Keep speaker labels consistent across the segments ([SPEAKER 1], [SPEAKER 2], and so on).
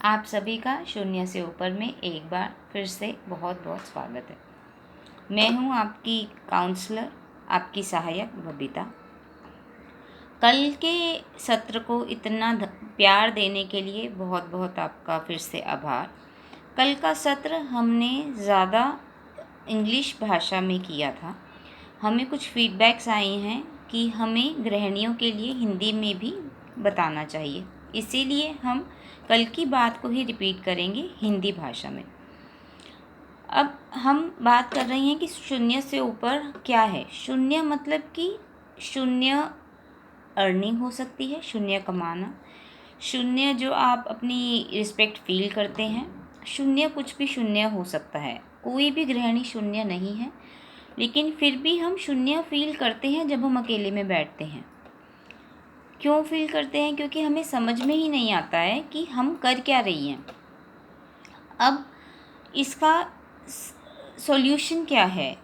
[SPEAKER 1] आप सभी का शून्य से ऊपर में एक बार फिर से बहुत बहुत स्वागत है। मैं हूं आपकी काउंसलर, आपकी सहायक बबीता। कल के सत्र को इतना प्यार देने के लिए बहुत बहुत आपका फिर से आभार। कल का सत्र हमने ज़्यादा इंग्लिश भाषा में किया था। हमें कुछ फीडबैक्स आए हैं कि हमें गृहिणियों के लिए हिंदी में भी बताना चाहिए, इसीलिए हम कल की बात को ही रिपीट करेंगे हिंदी भाषा में। अब हम बात कर रहे हैं कि शून्य से ऊपर क्या है। शून्य मतलब कि शून्य अर्निंग हो सकती है, शून्य कमाना, शून्य जो आप अपनी रिस्पेक्ट फील करते हैं। शून्य कुछ भी शून्य हो सकता है, कोई भी गृहिणी शून्य नहीं है, लेकिन फिर भी हम शून्य फील करते हैं जब हम अकेले में बैठते हैं। क्यों फील करते हैं? क्योंकि हमें समझ में ही नहीं आता है कि हम कर क्या रही हैं। अब इसका सॉल्यूशन क्या है?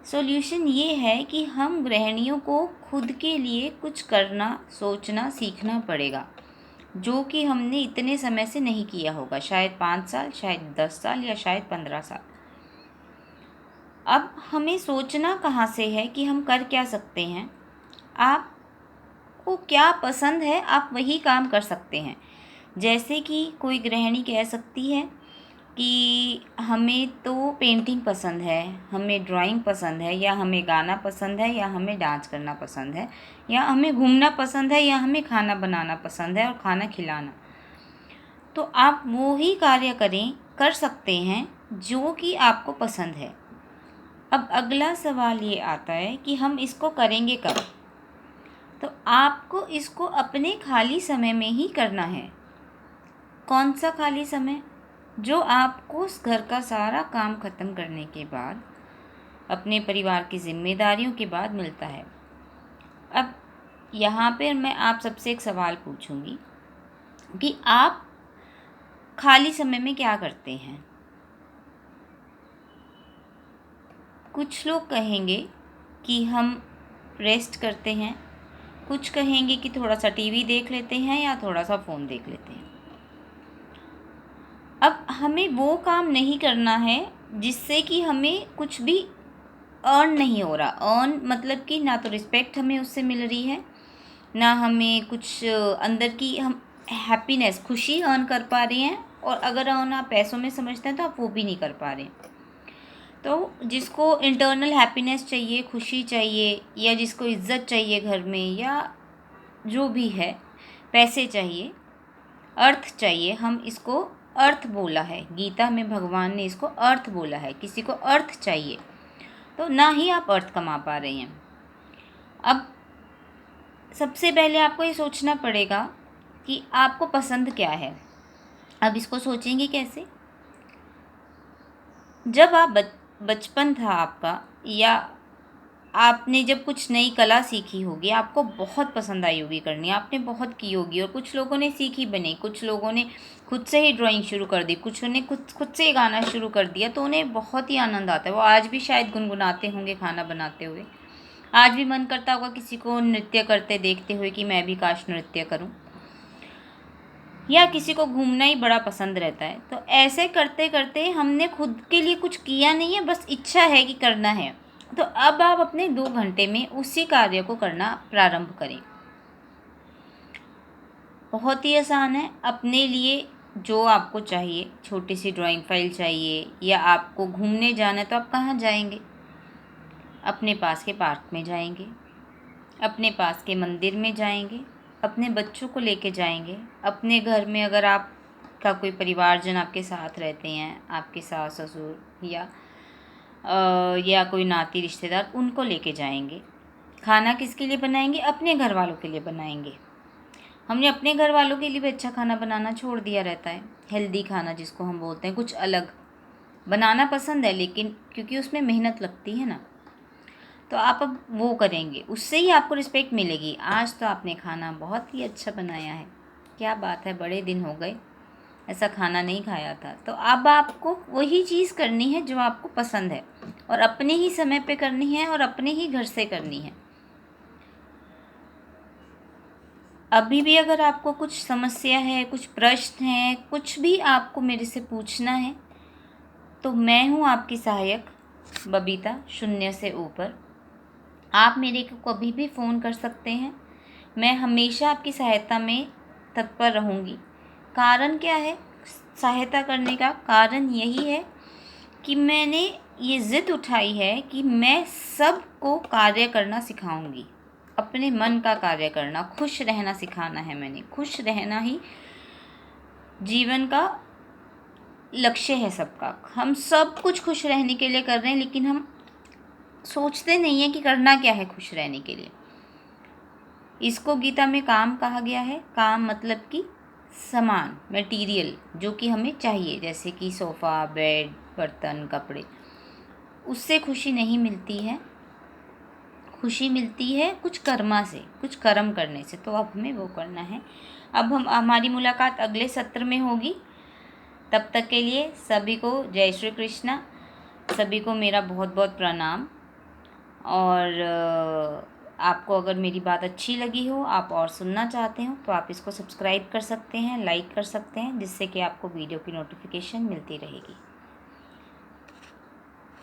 [SPEAKER 1] सॉल्यूशन ये है कि हम गृहिणियों को खुद के लिए कुछ करना, सोचना सीखना पड़ेगा, जो कि हमने इतने समय से नहीं किया होगा। शायद 5 साल, शायद 10 साल या शायद 15 साल। अब हमें सोचना कहाँ से है कि हम कर क्या सकते हैं। आपको क्या पसंद है, आप वही काम कर सकते हैं। जैसे कि कोई गृहिणी कह सकती है कि हमें तो पेंटिंग पसंद है, हमें ड्राइंग पसंद है, या हमें गाना पसंद है, या हमें डांस करना पसंद है, या हमें घूमना पसंद है, या हमें खाना बनाना पसंद है और खाना खिलाना। तो आप वो ही कार्य कर सकते हैं जो कि आपको पसंद है। अब अगला सवाल ये आता है कि हम इसको करेंगे कब? तो आपको इसको अपने खाली समय में ही करना है। कौन सा खाली समय? जो आपको उस घर का सारा काम ख़त्म करने के बाद, अपने परिवार की जिम्मेदारियों के बाद मिलता है। अब यहाँ पर मैं आप सबसे एक सवाल पूछूंगी कि आप खाली समय में क्या करते हैं? कुछ लोग कहेंगे कि हम रेस्ट करते हैं, कुछ कहेंगे कि थोड़ा सा टीवी देख लेते हैं या थोड़ा सा फ़ोन देख लेते हैं। अब हमें वो काम नहीं करना है जिससे कि हमें कुछ भी अर्न नहीं हो रहा। अर्न मतलब कि ना तो रिस्पेक्ट हमें उससे मिल रही है, ना हमें कुछ अंदर की हम हैप्पीनेस, खुशी अर्न कर पा रहे हैं। और अगर अर्न आप पैसों में समझते हैं तो आप वो भी नहीं कर पा रहे हैं। तो जिसको इंटरनल हैप्पीनेस चाहिए, खुशी चाहिए, या जिसको इज्जत चाहिए घर में, या जो भी है, पैसे चाहिए, अर्थ चाहिए, हम इसको अर्थ बोला है। गीता में भगवान ने इसको अर्थ बोला है। किसी को अर्थ चाहिए, तो ना ही आप अर्थ कमा पा रहे हैं। अब सबसे पहले आपको ये सोचना पड़ेगा कि आपको पसंद क्या है। अब इसको सोचेंगे कैसे? जब आप बचपन था आपका, या आपने जब कुछ नई कला सीखी होगी, आपको बहुत पसंद आई होगी करनी, आपने बहुत की होगी, और कुछ लोगों ने सीखी बनी, कुछ लोगों ने खुद से ही ड्राइंग शुरू कर दी, कुछ ने खुद से ही गाना शुरू कर दिया, तो उन्हें बहुत ही आनंद आता है। वो आज भी शायद गुनगुनाते होंगे खाना बनाते हुए। आज भी मन करता होगा किसी को नृत्य करते देखते हुए कि मैं भी काश नृत्य करूं, या किसी को घूमना ही बड़ा पसंद रहता है। तो ऐसे करते करते हमने खुद के लिए कुछ किया नहीं है, बस इच्छा है कि करना है। तो अब आप अपने 2 घंटे में उसी कार्य को करना प्रारंभ करें। बहुत ही आसान है। अपने लिए जो आपको चाहिए, छोटी सी ड्राइंग फाइल चाहिए, या आपको घूमने जाना है, तो आप कहाँ जाएंगे? अपने पास के पार्क में जाएंगे, अपने पास के मंदिर में जाएंगे, अपने बच्चों को लेके जाएंगे। अपने घर में अगर आपका कोई परिवारजन आपके साथ रहते हैं, आपके सास ससुर या कोई नाती रिश्तेदार, उनको लेके जाएंगे। खाना किसके लिए बनाएंगे? अपने घर वालों के लिए बनाएंगे। हमने अपने घर वालों के लिए भी अच्छा खाना बनाना छोड़ दिया रहता है। हेल्दी खाना जिसको हम बोलते हैं, कुछ अलग बनाना पसंद है, लेकिन क्योंकि उसमें मेहनत लगती है ना, तो आप अब वो करेंगे, उससे ही आपको रिस्पेक्ट मिलेगी। आज तो आपने खाना बहुत ही अच्छा बनाया है, क्या बात है, बड़े दिन हो गए ऐसा खाना नहीं खाया था। तो अब आपको वही चीज़ करनी है जो आपको पसंद है, और अपने ही समय पे करनी है, और अपने ही घर से करनी है। अभी भी अगर आपको कुछ समस्या है, कुछ प्रश्न है, कुछ भी आपको मेरे से पूछना है, तो मैं हूँ आपकी सहायक बबीता, 0 से ऊपर। आप मेरे को कभी भी फ़ोन कर सकते हैं। मैं हमेशा आपकी सहायता में तत्पर रहूँगी। कारण क्या है सहायता करने का? कारण यही है कि मैंने ये ज़िद उठाई है कि मैं सबको कार्य करना सिखाऊंगी, अपने मन का कार्य करना, खुश रहना सिखाना है मैंने। खुश रहना ही जीवन का लक्ष्य है सबका। हम सब कुछ खुश रहने के लिए कर रहे हैं, लेकिन हम सोचते नहीं हैं कि करना क्या है खुश रहने के लिए। इसको गीता में काम कहा गया है। काम मतलब कि सामान, मटेरियल जो कि हमें चाहिए, जैसे कि सोफ़ा, बेड, बर्तन, कपड़े। उससे खुशी नहीं मिलती है। खुशी मिलती है कुछ कर्मा से, कुछ कर्म करने से। तो अब हमें वो करना है। अब हमारी मुलाकात अगले सत्र में होगी। तब तक के लिए सभी को जय श्री कृष्णा। सभी को मेरा बहुत बहुत प्रणाम। और आपको अगर मेरी बात अच्छी लगी हो, आप और सुनना चाहते हो, तो आप इसको सब्सक्राइब कर सकते हैं, लाइक कर सकते हैं, जिससे कि आपको वीडियो की नोटिफिकेशन मिलती रहेगी।